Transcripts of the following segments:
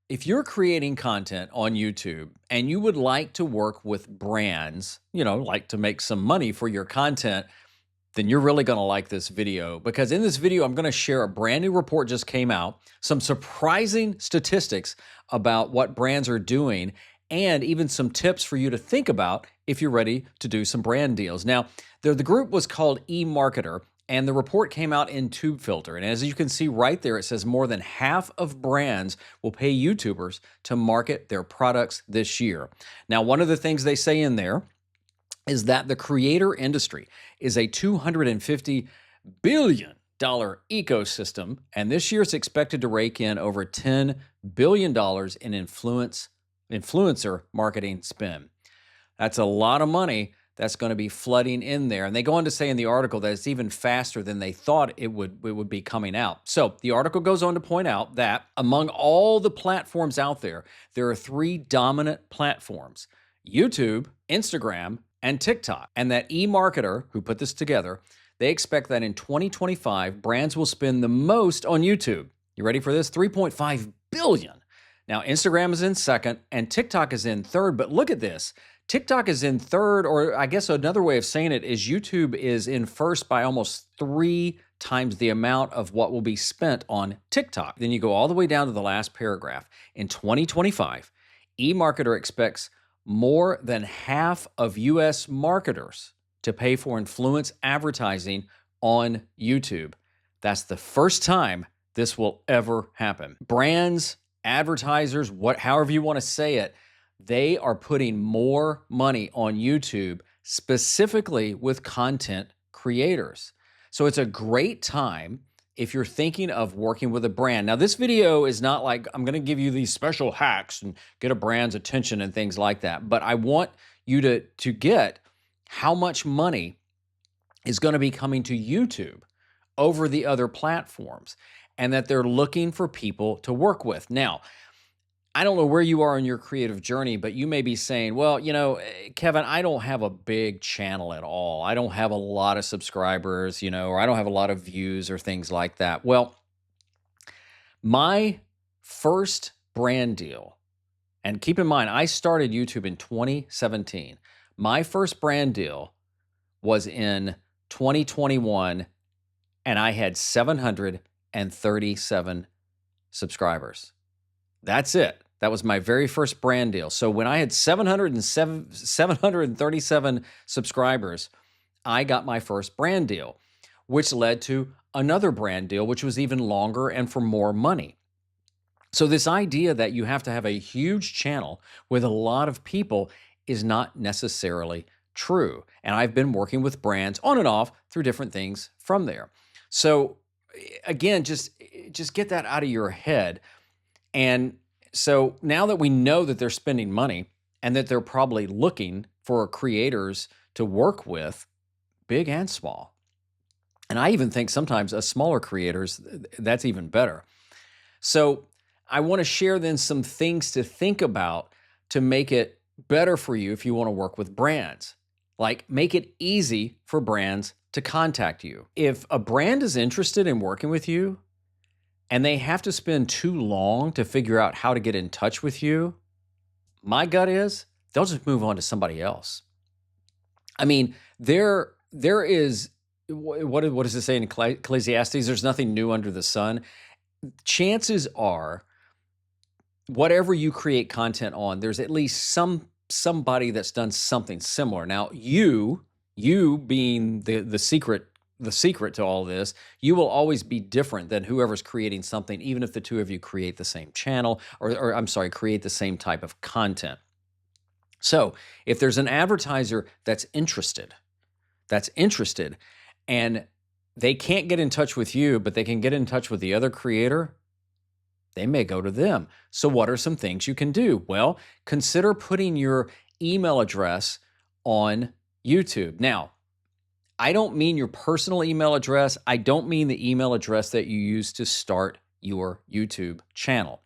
If you're creating content on YouTube and you would like to work with brands, like to make some money for your content, then you're really going to like this video because in this video, I'm going to share a brand new report just came out, some surprising statistics about what brands are doing, and even some tips for you to think about if you're ready to do some brand deals. Now, the group was called eMarketer, and the report came out in TubeFilter. And as you can see right there, it says more than half of brands will pay YouTubers to market their products this year. Now, one of the things they say in there is that the creator industry is a $250 billion ecosystem, and this year it's expected to rake in over $10 billion in influencer marketing spend. That's a lot of money that's going to be flooding in there. And they go on to say in the article that it's even faster than they thought it would be coming out. So the article goes on to point out that among all the platforms out there, there are three dominant platforms: YouTube, Instagram, and TikTok. And that eMarketer, who put this together, they expect that in 2025, brands will spend the most on YouTube. You ready for this? $3.5 billion. Now, Instagram is in second and TikTok is in third, but look at this. TikTok is in third, or I guess another way of saying it is YouTube is in first by almost 3 times the amount of what will be spent on TikTok. Then you go all the way down to the last paragraph. In 2025, eMarketer expects more than half of U.S. marketers to pay for influence advertising on YouTube. That's the first time this will ever happen. Brands, advertisers, however you want to say it, they are putting more money on YouTube, specifically with content creators. So it's a great time if you're thinking of working with a brand. Now, this video is not like I'm going to give you these special hacks and get a brand's attention and things like that, but I want you to get how much money is going to be coming to YouTube over the other platforms, and that they're looking for people to work with. Now, I don't know where you are in your creative journey, but you may be saying, well, Kevin, I don't have a big channel at all. I don't have a lot of subscribers, or I don't have a lot of views or things like that. Well, my first brand deal, and keep in mind, I started YouTube in 2017. My first brand deal was in 2021, and I had 737 subscribers. That's it. That was my very first brand deal. So when I had 737 subscribers, I got my first brand deal, which led to another brand deal, which was even longer and for more money. So this idea that you have to have a huge channel with a lot of people is not necessarily true. And I've been working with brands on and off through different things from there. So again, just get that out of your head. And so now that we know that they're spending money and that they're probably looking for creators to work with, big and small, and I even think sometimes smaller creators, that's even better. So I want to share then some things to think about to make it better for you if you want to work with brands. Like, make it easy for brands to contact you. If a brand is interested in working with you, and they have to spend too long to figure out how to get in touch with you, my gut is they'll just move on to somebody else. I mean, there is, what does it say in Ecclesiastes? There's nothing new under the sun. Chances are, whatever you create content on, there's at least somebody that's done something similar. Now, you being the secret to all this, you will always be different than whoever's creating something, even if the two of you create the same channel, or create the same type of content. So if there's an advertiser that's interested, and they can't get in touch with you, but they can get in touch with the other creator, they may go to them. So what are some things you can do? Well, consider putting your email address on YouTube. Now, I don't mean your personal email address. I don't mean the email address that you use to start your YouTube channel.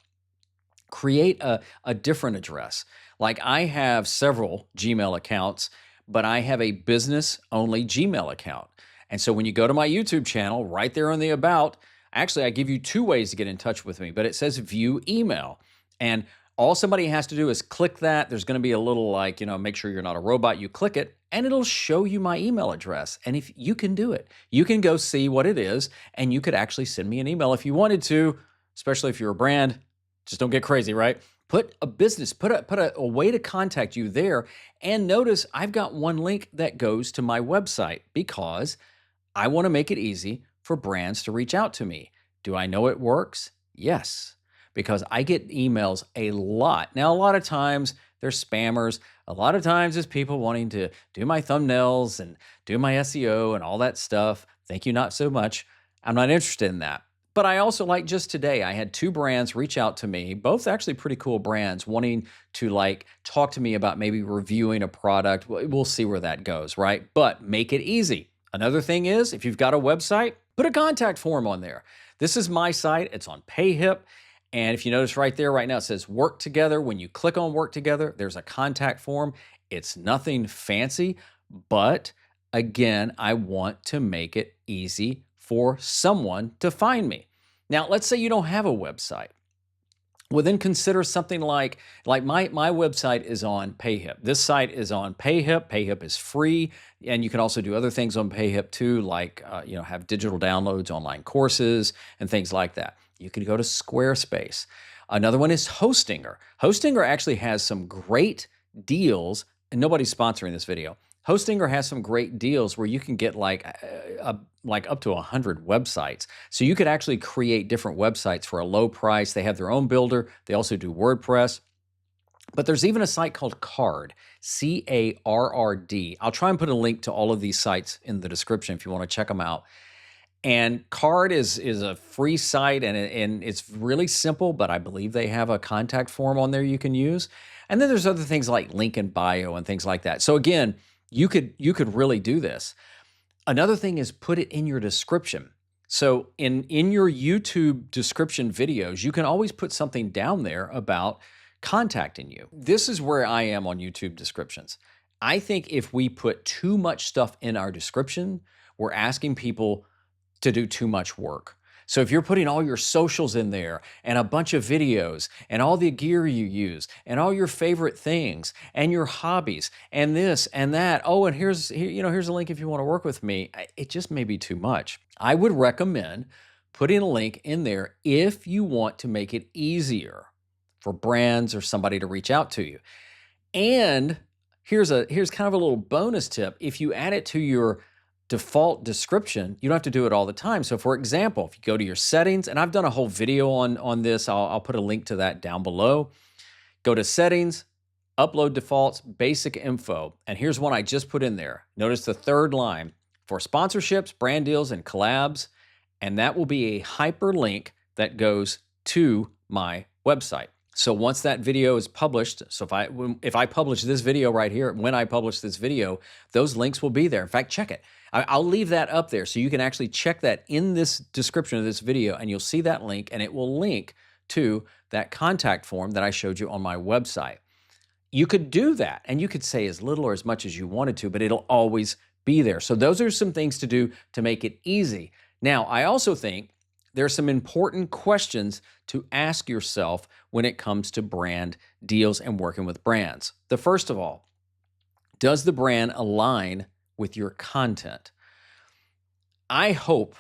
Create a different address. Like, I have several Gmail accounts, but I have a business-only Gmail account. And so when you go to my YouTube channel, right there on the About, actually, I give you 2 ways to get in touch with me, but it says view email. And all somebody has to do is click that. There's going to be a little like, make sure you're not a robot. You click it and it'll show you my email address. And if you can do it, you can go see what it is and you could actually send me an email if you wanted to, especially if you're a brand. Just don't get crazy, right? Put a business, put a way to contact you there. And notice I've got one link that goes to my website because I want to make it easy for brands to reach out to me. Do I know it works? Yes, because I get emails a lot. Now, a lot of times they're spammers. A lot of times it's people wanting to do my thumbnails and do my SEO and all that stuff. Thank you, not so much. I'm not interested in that. But I also like just today, I had 2 brands reach out to me, both actually pretty cool brands, wanting to like talk to me about maybe reviewing a product. We'll see where that goes, right? But make it easy. Another thing is, if you've got a website, put a contact form on there. This is my site. It's on PayHip. And if you notice right there, right now, it says work together. When you click on work together, there's a contact form. It's nothing fancy, but again, I want to make it easy for someone to find me. Now, let's say you don't have a website. Well, then consider something like my website is on PayHip. This site is on PayHip. PayHip is free, and you can also do other things on PayHip too, like have digital downloads, online courses, and things like that. You can go to Squarespace. Another one is Hostinger. Hostinger actually has some great deals, and nobody's sponsoring this video. Hostinger has some great deals where you can get like up to 100 websites. So you could actually create different websites for a low price. They have their own builder. They also do WordPress. But there's even a site called Carrd, C-A-R-R-D. I'll try and put a link to all of these sites in the description if you want to check them out. And Carrd is a free site, and it's really simple, but I believe they have a contact form on there you can use. And then there's other things like link in bio and things like that. So again, you could really do this. Another thing is put it in your description. So in your YouTube description videos, you can always put something down there about contacting you. This is where I am on YouTube descriptions. I think if we put too much stuff in our description, we're asking people to do too much work. So if you're putting all your socials in there and a bunch of videos and all the gear you use and all your favorite things and your hobbies and this and that, oh, and here's a link if you want to work with me, it just may be too much. I would recommend putting a link in there if you want to make it easier for brands or somebody to reach out to you. And here's kind of a little bonus tip. If you add it to your default description, you don't have to do it all the time. So for example, if you go to your settings, and I've done a whole video on this, I'll put a link to that down below. Go to settings, upload defaults, basic info. And here's one I just put in there. Notice the third line for sponsorships, brand deals, and collabs. And that will be a hyperlink that goes to my website. So once that video is published, so if I publish this video right here, when I publish this video, those links will be there. In fact, check it. I'll leave that up there so you can actually check that in this description of this video, and you'll see that link, and it will link to that contact form that I showed you on my website. You could do that, and you could say as little or as much as you wanted to, but it'll always be there. So those are some things to do to make it easy. Now, I also think there are some important questions to ask yourself when it comes to brand deals and working with brands. The first of all, does the brand align with your content? I hope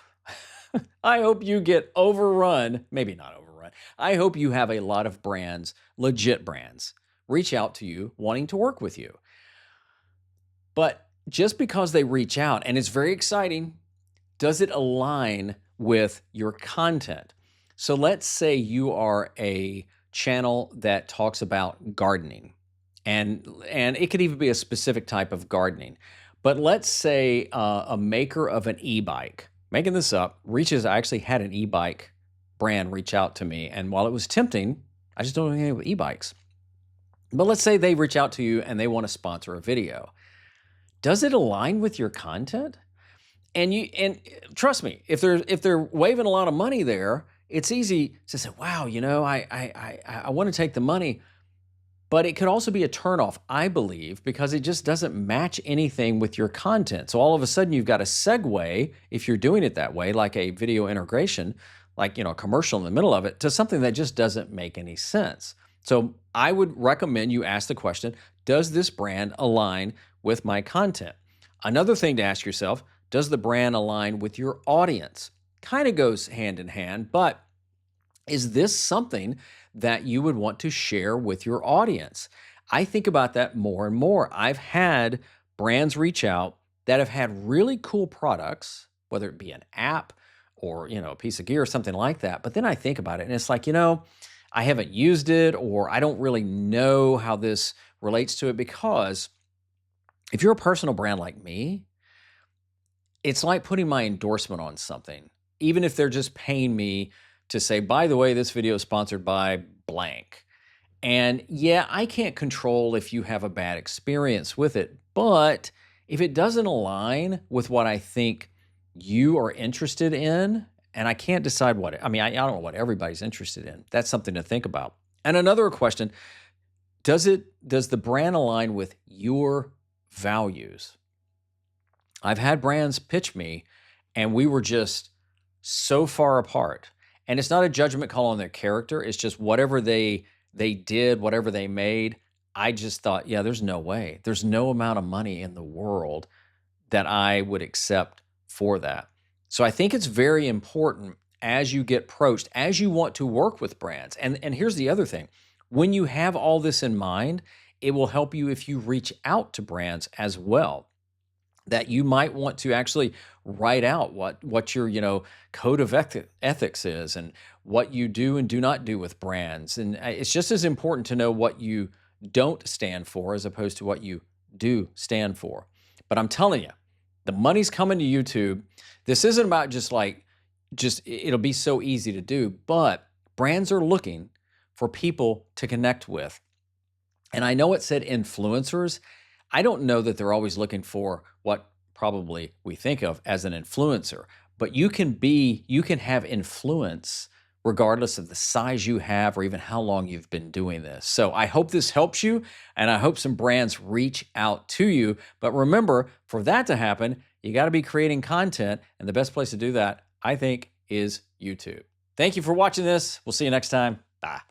you get overrun, maybe not overrun. I hope you have a lot of brands, legit brands, reach out to you wanting to work with you. But just because they reach out, and it's very exciting, does it align with your content? So let's say you are a channel that talks about gardening, and it could even be a specific type of gardening. But let's say a maker of an e-bike, making this up, I actually had an e-bike brand reach out to me, and while it was tempting, I just don't know anything with e-bikes. But let's say they reach out to you and they want to sponsor a video. Does it align with your content? And trust me, if they're waving a lot of money there, it's easy to say, wow, I want to take the money. But it could also be a turnoff, I believe, because it just doesn't match anything with your content. So all of a sudden you've got a segue, if you're doing it that way, like a video integration, like a commercial in the middle of it, to something that just doesn't make any sense. So I would recommend you ask the question, does this brand align with my content? Another thing to ask yourself, does the brand align with your audience? Kind of goes hand in hand, but is this something that you would want to share with your audience? I think about that more and more. I've had brands reach out that have had really cool products, whether it be an app or, a piece of gear or something like that. But then I think about it and it's like, I haven't used it or I don't really know how this relates to it because if you're a personal brand like me, it's like putting my endorsement on something, even if they're just paying me to say, by the way, this video is sponsored by blank. And yeah, I can't control if you have a bad experience with it, but if it doesn't align with what I think you are interested in, and I can't decide I don't know what everybody's interested in. That's something to think about. And another question, does the brand align with your values? I've had brands pitch me and we were just so far apart. And it's not a judgment call on their character. It's just whatever they did, whatever they made. I just thought, yeah, there's no way. There's no amount of money in the world that I would accept for that. So I think it's very important as you get approached, as you want to work with brands. And here's the other thing. When you have all this in mind, it will help you if you reach out to brands as well, that you might want to actually write out what your code of ethics is and what you do and do not do with brands. And it's just as important to know what you don't stand for as opposed to what you do stand for. But I'm telling you, the money's coming to YouTube. This isn't about just it'll be so easy to do, but brands are looking for people to connect with. And I know it said influencers. I don't know that they're always looking for what probably we think of as an influencer, but you can have influence regardless of the size you have or even how long you've been doing this. So I hope this helps you, and I hope some brands reach out to you. But remember, for that to happen, you got to be creating content, and the best place to do that, I think, is YouTube. Thank you for watching this. We'll see you next time. Bye.